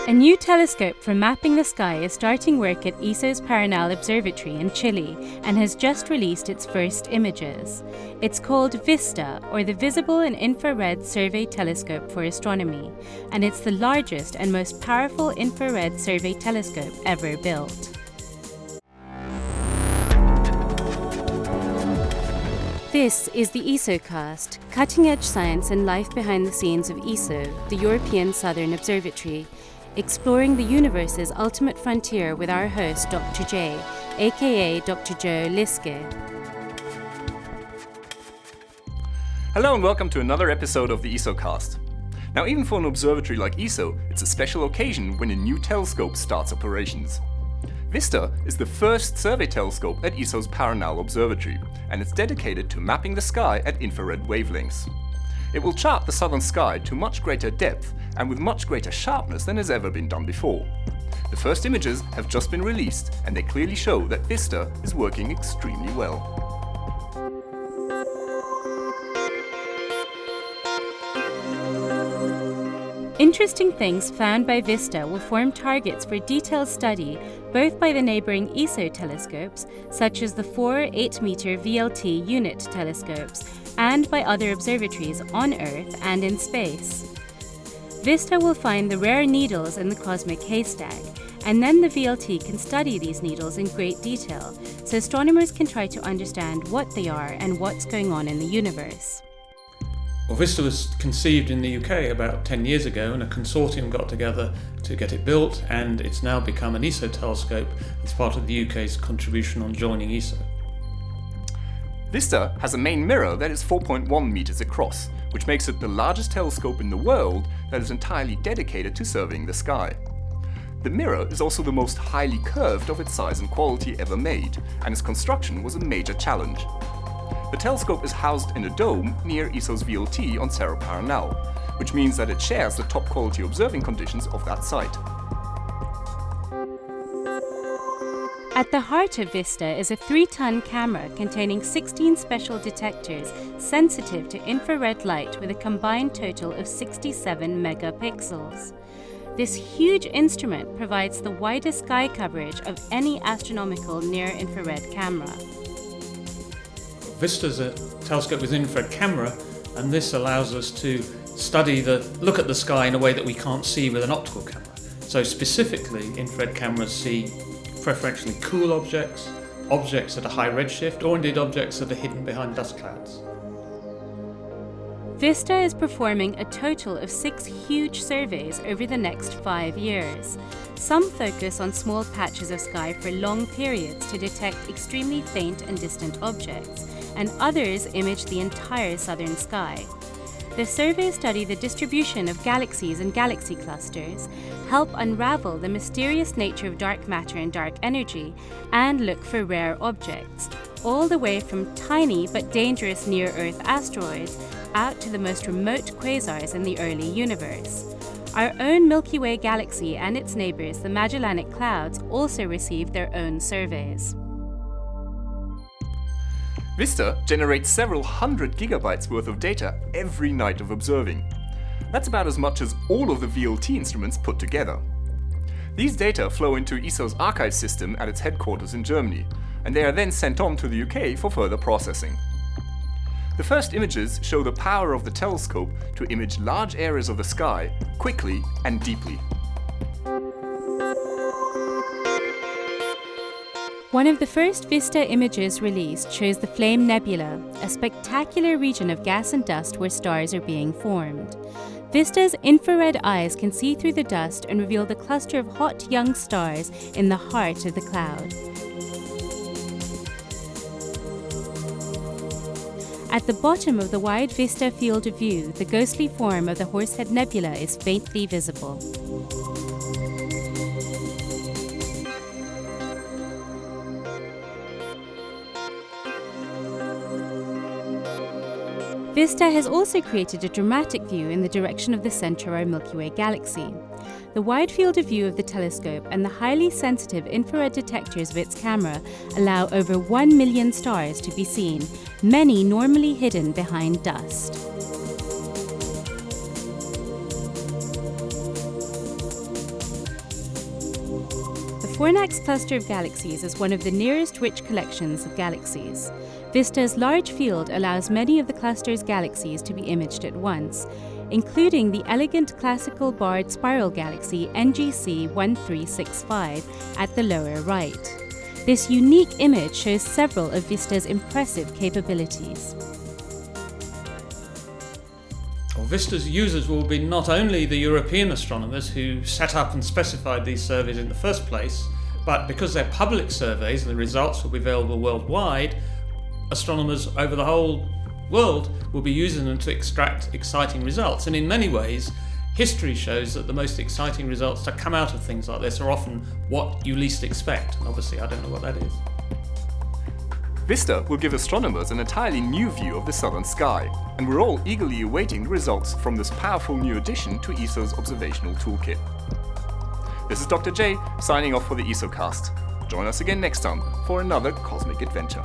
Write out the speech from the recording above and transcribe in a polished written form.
A new telescope for mapping the sky is starting work at ESO's Paranal Observatory in Chile and has just released its first images. It's called VISTA, or the Visible and Infrared Survey Telescope for Astronomy, and it's the largest and most powerful infrared survey telescope ever built. This is the ESOcast, cutting-edge science and life behind the scenes of ESO, the European Southern Observatory, exploring the universe's ultimate frontier with our host, Dr. J, aka Dr. Joe Liske. Hello and welcome to another episode of the ESOcast. Now, even for an observatory like ESO, it's a special occasion when a new telescope starts operations. VISTA is the first survey telescope at ESO's Paranal Observatory, and it's dedicated to mapping the sky at infrared wavelengths. It will chart the southern sky to much greater depth and with much greater sharpness than has ever been done before. The first images have just been released, and they clearly show that VISTA is working extremely well. Interesting things found by VISTA will form targets for detailed study both by the neighbouring ESO telescopes, such as the 4 8-metre VLT unit telescopes, and by other observatories on Earth and in space. VISTA will find the rare needles in the cosmic haystack, and then the VLT can study these needles in great detail, so astronomers can try to understand what they are and what's going on in the universe. Well, VISTA was conceived in the UK about 10 years ago, and a consortium got together to get it built, and it's now become an ESO telescope as part of the UK's contribution on joining ESO. VISTA has a main mirror that is 4.1 meters across, which makes it the largest telescope in the world that is entirely dedicated to surveying the sky. The mirror is also the most highly curved of its size and quality ever made, and its construction was a major challenge. The telescope is housed in a dome near ESO's VLT on Cerro Paranal, which means that it shares the top quality observing conditions of that site. At the heart of VISTA is a 3-ton camera containing 16 special detectors sensitive to infrared light with a combined total of 67 megapixels. This huge instrument provides the widest sky coverage of any astronomical near-infrared camera. VISTA is a telescope with an infrared camera, and this allows us to look at the sky in a way that we can't see with an optical camera. So specifically, infrared cameras see preferentially cool objects, objects at a high redshift, or indeed objects that are hidden behind dust clouds. VISTA is performing a total of 6 huge surveys over the next 5 years. Some focus on small patches of sky for long periods to detect extremely faint and distant objects, and others image the entire southern sky. The surveys study the distribution of galaxies and galaxy clusters, help unravel the mysterious nature of dark matter and dark energy, and look for rare objects, all the way from tiny but dangerous near-Earth asteroids out to the most remote quasars in the early universe. Our own Milky Way galaxy and its neighbours, the Magellanic Clouds, also received their own surveys. VISTA generates several hundred gigabytes worth of data every night of observing. That's about as much as all of the VLT instruments put together. These data flow into ESO's archive system at its headquarters in Germany, and they are then sent on to the UK for further processing. The first images show the power of the telescope to image large areas of the sky quickly and deeply. One of the first VISTA images released shows the Flame Nebula, a spectacular region of gas and dust where stars are being formed. VISTA's infrared eyes can see through the dust and reveal the cluster of hot young stars in the heart of the cloud. At the bottom of the wide VISTA field of view, the ghostly form of the Horsehead Nebula is faintly visible. VISTA has also created a dramatic view in the direction of the centre of our Milky Way galaxy. The wide field of view of the telescope and the highly sensitive infrared detectors of its camera allow over 1 million stars to be seen, many normally hidden behind dust. Fornax cluster of galaxies is one of the nearest rich collections of galaxies. VISTA's large field allows many of the cluster's galaxies to be imaged at once, including the elegant classical barred spiral galaxy NGC 1365 at the lower right. This unique image shows several of VISTA's impressive capabilities. Well, VISTA's users will be not only the European astronomers who set up and specified these surveys in the first place, but because they're public surveys and the results will be available worldwide, astronomers over the whole world will be using them to extract exciting results. And in many ways, history shows that the most exciting results to come out of things like this are often what you least expect. And obviously, I don't know what that is. VISTA will give astronomers an entirely new view of the southern sky, and we're all eagerly awaiting the results from this powerful new addition to ESO's observational toolkit. This is Dr. J signing off for the ESOcast. Join us again next time for another cosmic adventure.